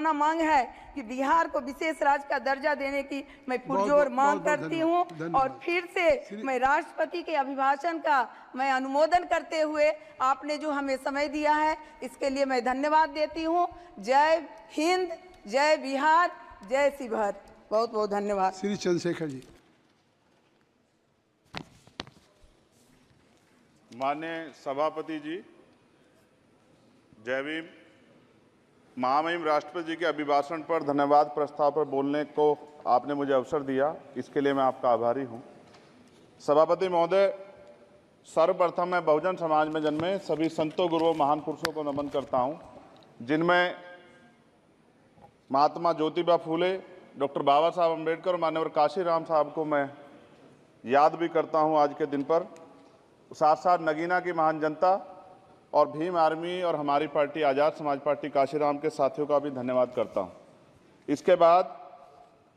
पुराना मांग है कि बिहार को विशेष राज्य का दर्जा देने की मैं पुरजोर मांग करती हूँ। और फिर से मैं राष्ट्रपति के अभिभाषण का मैं अनुमोदन करते हुए आपने जो हमें समय दिया है इसके लिए मैं धन्यवाद देती हूँ। जय हिंद, जय बिहार, जय शिवहर। बहुत बहुत धन्यवाद। श्री चंद्रशेखर जी। माननीय सभापति जी, जय भीम। महामहिम राष्ट्रपति जी के अभिभाषण पर धन्यवाद प्रस्ताव पर बोलने को आपने मुझे अवसर दिया, इसके लिए मैं आपका आभारी हूं। सभापति महोदय, सर्वप्रथम मैं बहुजन समाज में जन्मे सभी संतों, गुरुओं, महान पुरुषों को नमन करता हूं, जिनमें महात्मा ज्योतिबा फूले, डॉक्टर बाबा साहब अम्बेडकर और मान्यवर काशीराम साहब को मैं याद भी करता हूं आज के दिन पर। साथ साथ नगीना की महान जनता और भीम आर्मी और हमारी पार्टी आज़ाद समाज पार्टी काशीराम के साथियों का भी धन्यवाद करता हूं। इसके बाद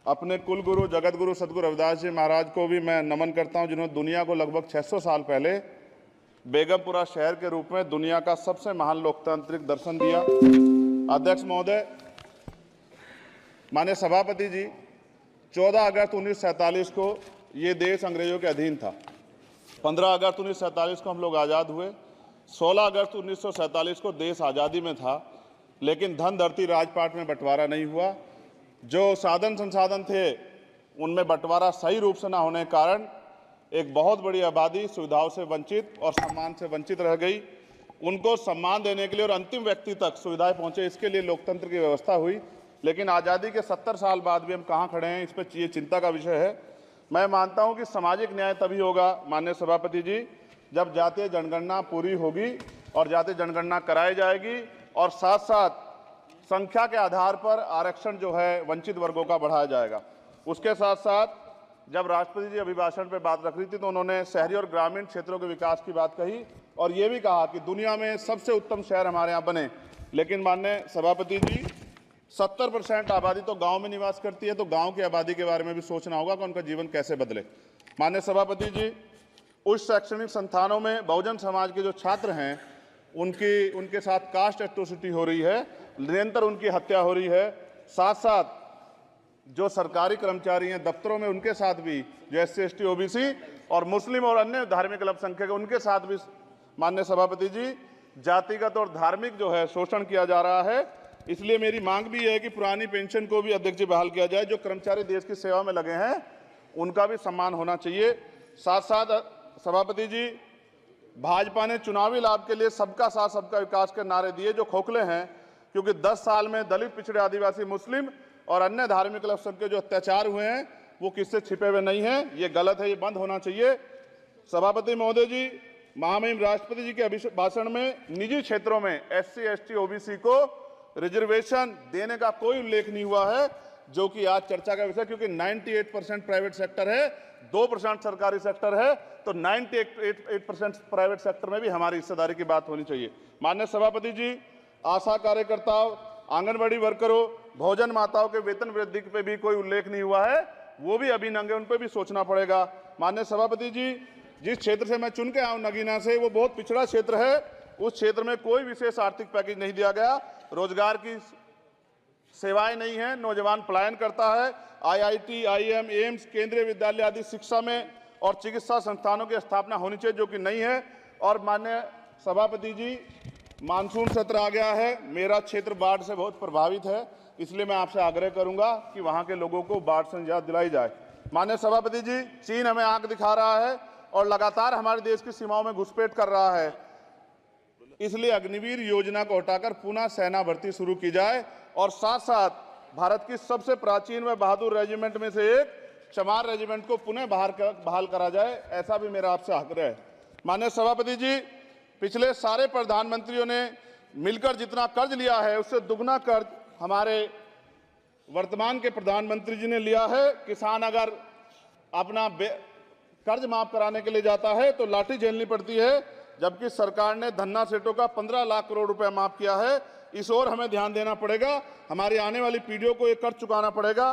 अपने कुल गुरु जगत गुरु सदगुरु रविदास जी महाराज को भी मैं नमन करता हूं, जिन्होंने दुनिया को लगभग 600 साल पहले बेगमपुरा शहर के रूप में दुनिया का सबसे महान लोकतांत्रिक दर्शन दिया। अध्यक्ष महोदय, माननीय सभापति जी, 14 अगस्त 1947 को ये देश अंग्रेजों के अधीन था। 15 अगस्त 1947 को हम लोग आज़ाद हुए। 16 अगस्त 1947 को देश आज़ादी में था, लेकिन धन धरती राजपाट में बंटवारा नहीं हुआ। जो साधन संसाधन थे उनमें बंटवारा सही रूप से न होने के कारण एक बहुत बड़ी आबादी सुविधाओं से वंचित और सम्मान से वंचित रह गई। उनको सम्मान देने के लिए और अंतिम व्यक्ति तक सुविधाएं पहुंचे, इसके लिए लोकतंत्र की व्यवस्था हुई। लेकिन आज़ादी के 70 साल बाद भी हम कहाँ खड़े हैं, इस पर ये चिंता का विषय है। मैं मानता हूं कि सामाजिक न्याय तभी होगा माननीय सभापति जी, जब जातीय जनगणना पूरी होगी और जातीय जनगणना कराई जाएगी और साथ साथ संख्या के आधार पर आरक्षण जो है वंचित वर्गों का बढ़ाया जाएगा। उसके साथ साथ जब राष्ट्रपति जी अभिभाषण पे बात रख रही थी तो उन्होंने शहरी और ग्रामीण क्षेत्रों के विकास की बात कही और ये भी कहा कि दुनिया में सबसे उत्तम शहर हमारे यहाँ बने। लेकिन माननीय सभापति जी, 70% आबादी तो गांव में निवास करती है, तो गांव की आबादी के बारे में भी सोचना होगा कि उनका जीवन कैसे बदले। माननीय सभापति जी, उच्च शैक्षणिक संस्थानों में बहुजन समाज के जो छात्र हैं उनके साथ कास्ट एट्रोसिटी हो रही है, निरंतर उनकी हत्या हो रही है। साथ साथ जो सरकारी कर्मचारी हैं दफ्तरों में, उनके साथ भी जो SC ST OBC और मुस्लिम और अन्य धार्मिक अल्पसंख्यक, उनके साथ भी माननीय सभापति जी जातिगत और धार्मिक जो है शोषण किया जा रहा है। इसलिए मेरी मांग भी है कि पुरानी पेंशन को भी अध्यक्ष जी बहाल किया जाए। जो कर्मचारी देश की सेवा में लगे हैं उनका भी सम्मान होना चाहिए। साथ साथ सभापति जी, भाजपा ने चुनावी लाभ के लिए सबका साथ सबका विकास के नारे दिए जो खोखले हैं, क्योंकि 10 साल में दलित, पिछड़े, आदिवासी, मुस्लिम और अन्य धार्मिक अल्पसंख्यक जो अत्याचार हुए हैं वो किससे छिपे हुए नहीं हैं। ये गलत है, ये बंद होना चाहिए। सभापति महोदय जी, महामहिम राष्ट्रपति जी के अभिभाषण में निजी क्षेत्रों में SC ST OBC को रिजर्वेशन देने का कोई उल्लेख नहीं हुआ है, जो कि आज चर्चा का विषय, क्योंकि 98% प्राइवेट सेक्टर है, 2% सरकारी सेक्टर है, तो 98% प्राइवेट सेक्टर में भी हमारी हिस्सेदारी की बात होनी चाहिए। माननीय सभापति जी, आशा कार्यकर्ताओं, आंगनबाड़ी वर्करों, भोजन माताओं के वेतन वृद्धि पे भी कोई उल्लेख नहीं हुआ है, वो भी अभी नंगे, उन पर भी सोचना पड़ेगा। माननीय सभापति जी, जिस क्षेत्र से मैं चुन के आऊँ नगीना से, वो बहुत पिछड़ा क्षेत्र है। उस क्षेत्र में कोई विशेष आर्थिक पैकेज नहीं दिया गया, रोजगार की सेवाएं नहीं है, नौजवान पलायन करता है। IIT, IIM, एम्स, केंद्रीय विद्यालय आदि शिक्षा में और चिकित्सा संस्थानों की स्थापना होनी चाहिए, जो कि नहीं है। और माननीय सभापति जी, मानसून सत्र आ गया है, मेरा क्षेत्र बाढ़ से बहुत प्रभावित है, इसलिए मैं आपसे आग्रह करूंगा कि वहां के लोगों को बाढ़ से निजात दिलाई जाए। माननीय सभापति जी, चीन हमें आंख दिखा रहा है और लगातार हमारे देश की सीमाओं में घुसपैठ कर रहा है, इसलिए अग्निवीर योजना को हटाकर पुनः सेना भर्ती शुरू की जाए और साथ साथ भारत की सबसे प्राचीन व बहादुर रेजिमेंट में से एक चमार रेजिमेंट को पुनः बहाल करा जाए, ऐसा भी मेरा आपसे आग्रह है। माननीय सभापति जी, पिछले सारे प्रधानमंत्रियों ने मिलकर जितना कर्ज लिया है उससे दुगना कर्ज हमारे वर्तमान के प्रधानमंत्री जी ने लिया है। किसान अगर अपना कर्ज माफ कराने के लिए जाता है तो लाठी झेलनी पड़ती है, जबकि सरकार ने धन्ना सेठों का 15 लाख करोड़ रुपया माफ किया है। इस ओर हमें ध्यान देना पड़ेगा, हमारी आने वाली पीढ़ियों को ये कर्ज चुकाना पड़ेगा।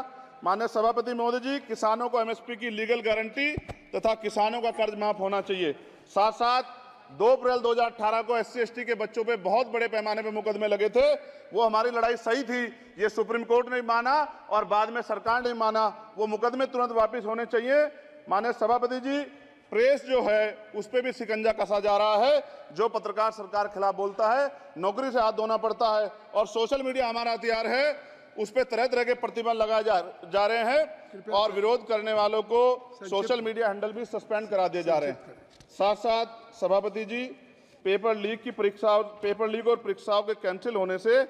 माननीय सभापति महोदय जी, किसानों को MSP की लीगल गारंटी तथा किसानों का कर्ज माफ होना चाहिए। साथ साथ 2 अप्रैल 2018 को SC/ST के बच्चों पे बहुत बड़े पैमाने पे मुकदमे लगे थे। वो हमारी लड़ाई सही थी, ये सुप्रीम कोर्ट ने माना और बाद में सरकार ने माना। वो मुकदमे तुरंत वापस होने चाहिए। माननीय सभापति जी, प्रेस जो है उस पर भी शिकंजा कसा जा रहा है। जो पत्रकार सरकार खिलाफ बोलता है, नौकरी से हाथ धोना पड़ता है। और सोशल मीडिया हमारा हथियार है, उस पर तरह तरह के प्रतिबंध लगाए जा रहे हैं और विरोध करने वालों को सोशल मीडिया हैंडल भी सस्पेंड करा दिए जा रहे हैं। साथ साथ सभापति जी, पेपर लीक और परीक्षाओं के कैंसिल होने से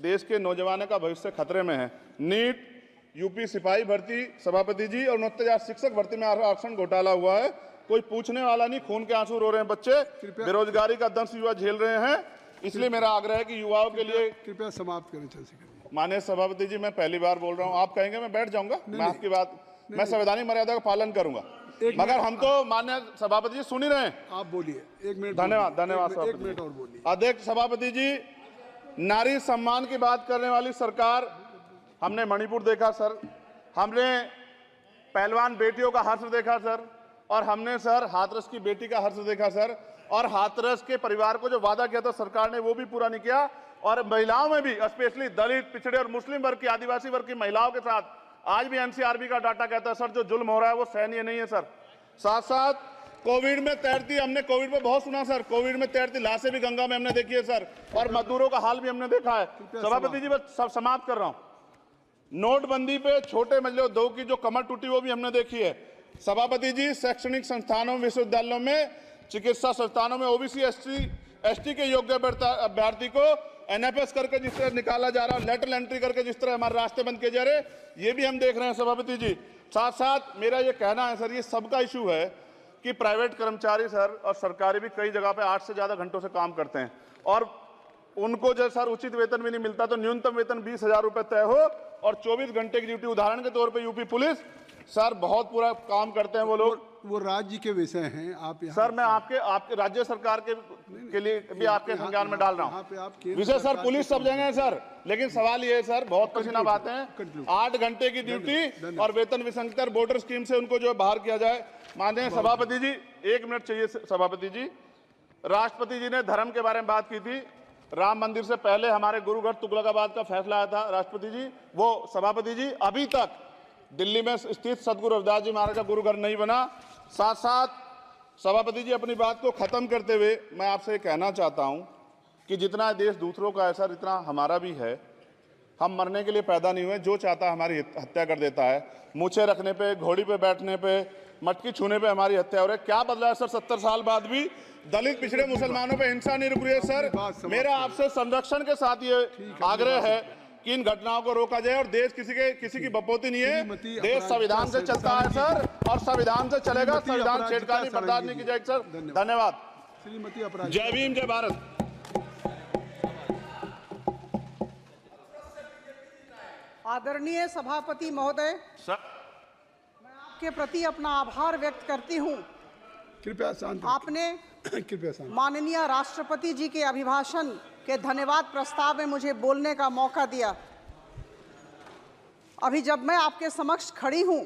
देश के नौजवानों का भविष्य खतरे में है। नीट, यूपी सिपाही भर्ती सभापति जी और 69,000 शिक्षक भर्ती में आरक्षण घोटाला हुआ है। कोई पूछने वाला नहीं, खून के आंसू रो रहे हैं बच्चे, बेरोजगारी का दंश युवा झेल रहे हैं। इसलिए मेरा आग्रह है कि युवाओं के लिए कृपया समाप्त करें। चंद्रशेखर, माननीय सभापति जी, मैं पहली बार बोल रहा हूं, आप कहेंगे मैं बैठ जाऊंगा, मैं आपकी बात, मैं संवैधानिक मर्यादा का पालन करूंगा, मगर हम तो माननीय सभापति जी सुन ही रहे हैं। आप बोलिए, 1 मिनट। धन्यवाद, धन्यवाद। 1 मिनट और बोलिए। अध्यक्ष सभापति जी, नारी सम्मान की बात करने वाली सरकार, हमने मणिपुर देखा सर, हमने पहलवान बेटियों का हर्ष देखा सर, और हमने सर हाथरस की बेटी का हर्ष देखा सर, और हाथरस के परिवार को जो वादा किया था सरकार ने वो भी पूरा नहीं किया। और महिलाओं में भी, स्पेशली दलित, पिछड़े और मुस्लिम वर्ग की, आदिवासी वर्ग की महिलाओं के साथ आज भी NCRB का डाटा कहता है सर जो जुल्म हो रहा है वो सहनीय नहीं है सर। साथ साथ कोविड में तैरती, हमने कोविड में बहुत सुना सर, कोविड में तैरती लाशें भी गंगा में हमने देखी है सर, और मजदूरों का हाल भी हमने देखा है। सभापति जी, बस सब समाप्त कर रहा हूं। नोटबंदी पे छोटे मजले उद्योग की जो कमर टूटी वो भी हमने देखी है। सभापति जी, शैक्षणिक संस्थानों, विश्वविद्यालयों में, चिकित्सा संस्थानों में OBC ST के योग्य अभ्यर्थी को NFS करके जिस तरह निकाला जा रहा है, लेटरल एंट्री करके जिस तरह हमारे रास्ते बंद किए जा रहे, ये भी हम देख रहे हैं सभापति जी। साथ साथ मेरा ये कहना है सर, ये सबका इशू है कि प्राइवेट कर्मचारी सर और सरकारी भी कई जगह पे 8 से ज्यादा घंटों से काम करते हैं और उनको जो सर उचित वेतन भी नहीं मिलता। तो न्यूनतम वेतन 20,000 रुपए तय हो और 24 घंटे की ड्यूटी। उदाहरण के तौर पर यूपी पुलिस सर बहुत पूरा काम करते हैं वो लोग। वो राज्य के विषय हैं, आप सर मैं आपके राज्य सरकार के लिए भी आपके संज्ञान में डाल रहा हूँ। विषय सर पुलिस सब जगह है सर, लेकिन सवाल ये है सर, बहुत पसीना बातें हैं, 8 घंटे की ड्यूटी और वेतन विसंगति, वोटर स्कीम से उनको जो बाहर किया जाए। माननीय सभापति जी, 1 मिनट चाहिए सभापति जी। राष्ट्रपति जी ने धर्म के बारे में बात की थी। राम मंदिर से पहले हमारे गुरुघर तुगलकाबाद का फैसला आया था राष्ट्रपति जी, वो सभापति जी अभी तक दिल्ली में स्थित सदगुरु रविदास जी महाराज का गुरुघर नहीं बना। साथ साथ सभापति जी, अपनी बात को खत्म करते हुए मैं आपसे कहना चाहता हूं कि जितना देश दूसरों का है सर, इतना हमारा भी है। हम मरने के लिए पैदा नहीं हुए, जो चाहता है हमारी हत्या कर देता है। मूछे रखने पे, घोड़ी पे बैठने पे, मटकी छूने पे हमारी हत्या हो रही है। क्या बदला है सर 70 साल बाद भी? दलित, पिछड़े, मुसलमानों पे हिंसा नहीं रुक रही है सर। मेरा आपसे संरक्षण के साथ ये आग्रह है कि इन घटनाओं को रोका जाए और देश किसी की बपोती नहीं है। देश संविधान से चलता है सर और संविधान से चलेगा। संविधान छेड़खानी बर्दाश्त नहीं की जाएगी सर। धन्यवाद। श्रीमती अपराजिता, जय भीम, जय भारत। आदरणीय सभापति महोदय, सर मैं आपके प्रति अपना आभार व्यक्त करती हूं। कृपया शांत, आपने कृपया शांत। माननीय राष्ट्रपति जी के अभिभाषण के धन्यवाद प्रस्ताव में मुझे बोलने का मौका दिया। अभी जब मैं आपके समक्ष खड़ी हूं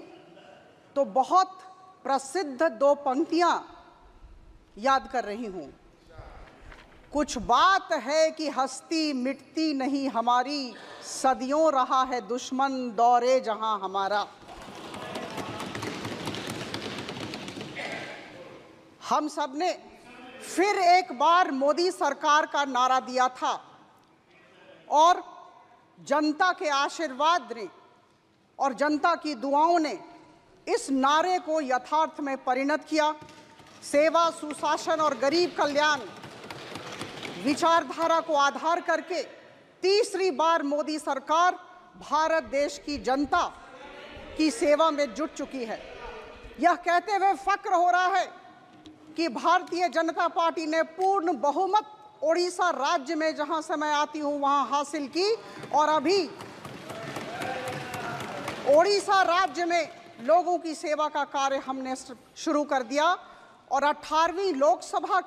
तो बहुत प्रसिद्ध 2 पंक्तियां याद कर रही हूं। कुछ बात है कि हस्ती मिटती नहीं हमारी, सदियों रहा है दुश्मन दौरे जहां हमारा। हम सब ने फिर एक बार मोदी सरकार का नारा दिया था और जनता के आशीर्वाद ने और जनता की दुआओं ने इस नारे को यथार्थ में परिणत किया। सेवा, सुशासन और गरीब कल्याण विचारधारा को आधार करके तीसरी बार मोदी सरकार भारत देश की जनता की सेवा में जुट चुकी है। यह कहते हुए फक्र हो रहा है कि भारतीय जनता पार्टी ने पूर्ण बहुमत ओडिशा राज्य में, जहां से मैं आती हूं, वहां हासिल की और अभी ओडिशा राज्य में लोगों की सेवा का कार्य हमने शुरू कर दिया और 18वीं लोकसभा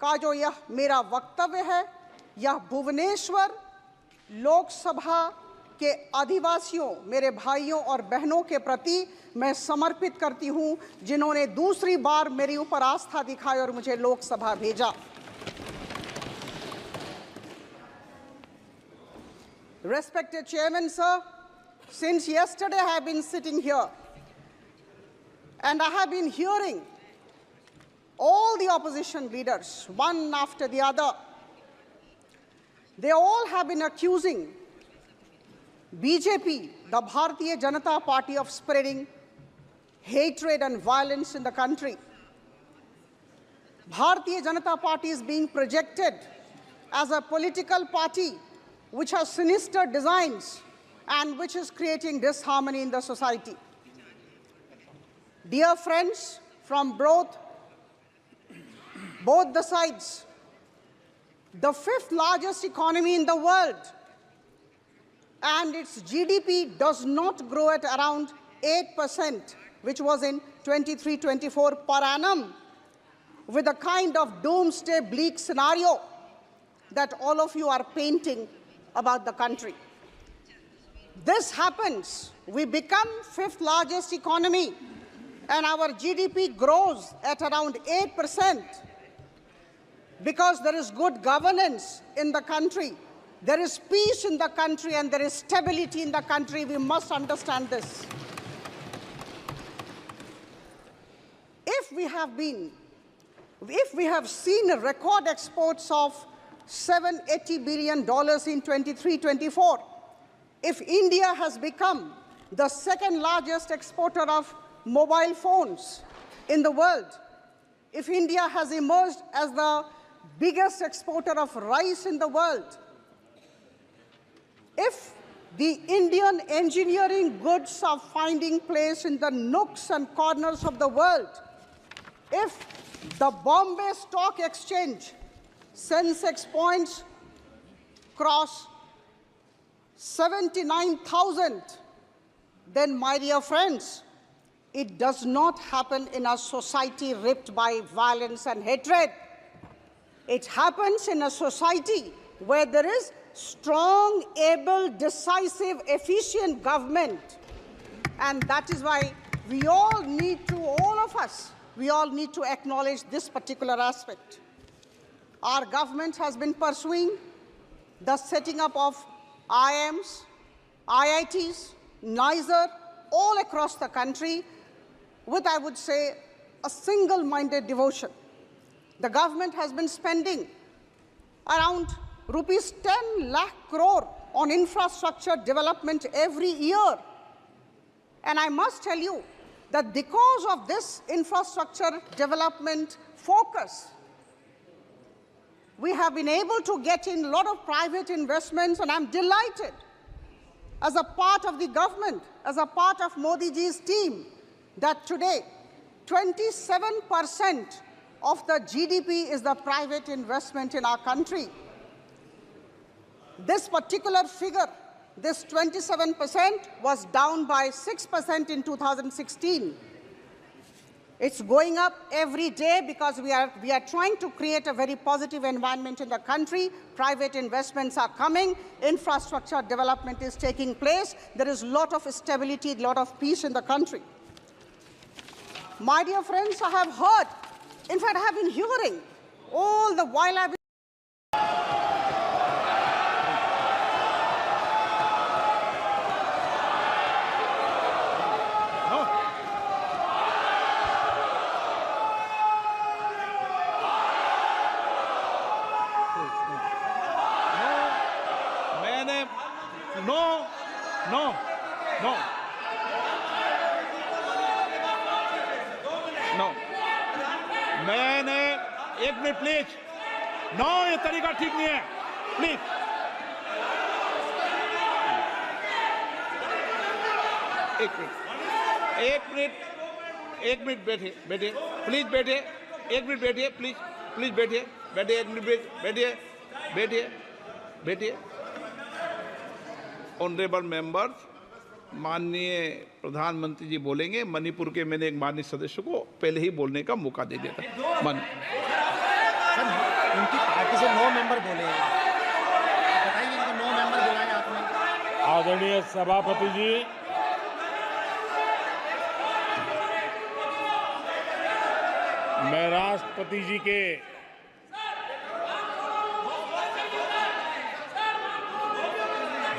का जो यह मेरा वक्तव्य है, यह भुवनेश्वर लोकसभा के आदिवासियों, मेरे भाइयों और बहनों के प्रति मैं समर्पित करती हूं, जिन्होंने दूसरी बार मेरे ऊपर आस्था दिखाई और मुझे लोकसभा भेजा। Respected Chairman, sir, since yesterday I have been sitting here and I have been hearing all the opposition leaders, one after the other. They all have been accusing BJP, the Bharatiya Janata Party, of spreading hatred and violence in the country. Bharatiya Janata Party is being projected as a political party which has sinister designs and which is creating disharmony in the society. Dear friends from both the sides, the fifth largest economy in the world, and its GDP does not grow at around 8%, which was in 23-24 per annum, with the kind of doomsday bleak scenario that all of you are painting about the country. This happens, we become fifth largest economy, and our GDP grows at around 8%, because there is good governance in the country, there is peace in the country, and there is stability in the country. We must understand this. If we have seen record exports of $780 billion in 23-24, if India has become the second largest exporter of mobile phones in the world, if India has emerged as the biggest exporter of rice in the world, if the Indian engineering goods are finding place in the nooks and corners of the world, if the Bombay Stock Exchange Sensex points cross 79,000, then, my dear friends, it does not happen in a society ripped by violence and hatred. It happens in a society where there is strong, able, decisive, efficient government. And that is why we all need to acknowledge this particular aspect. Our government has been pursuing the setting up of IIMs, IITs, NISER, all across the country with, I would say, a single-minded devotion. The government has been spending around rupees 10 lakh crore on infrastructure development every year. And I must tell you that because of this infrastructure development focus, we have been able to get in a lot of private investments, and I'm delighted as a part of the government, as a part of Modi ji's team, that today 27% of the GDP is the private investment in our country. This particular figure, this 27%, was down by 6% in 2016. It's going up every day because we are trying to create a very positive environment in the country. Private investments are coming. Infrastructure development is taking place. There is a lot of stability, a lot of peace in the country. My dear friends, I have heard, in fact, I have been hearing all the while I've been मैंने एक minute please ये तरीका ठीक नहीं है please एक minute बैठिए please बैठिए एक मिनट बैठिए प्लीज बैठिए एक मिनट बैठिए ऑनरेबल मेंबर्स माननीय प्रधानमंत्री जी बोलेंगे। मणिपुर के मैंने एक माननीय सदस्य को पहले ही बोलने का मौका दे दिया था। उनकी पार्टी से 9 मेंबर बोले हैं, बताइए कि 9 मेंबर बुलाए आपने। आदरणीय सभापति जी, मैं राष्ट्रपति जी के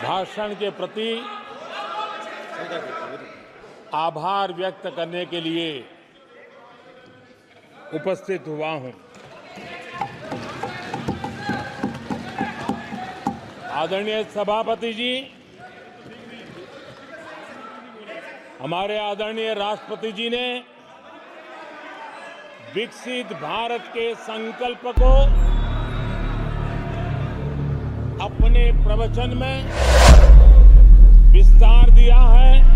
भाषण के प्रति आभार व्यक्त करने के लिए उपस्थित हुआ हूं। आदरणीय सभापति जी, हमारे आदरणीय राष्ट्रपति जी ने विकसित भारत के संकल्प को अपने प्रवचन में विस्तार दिया है।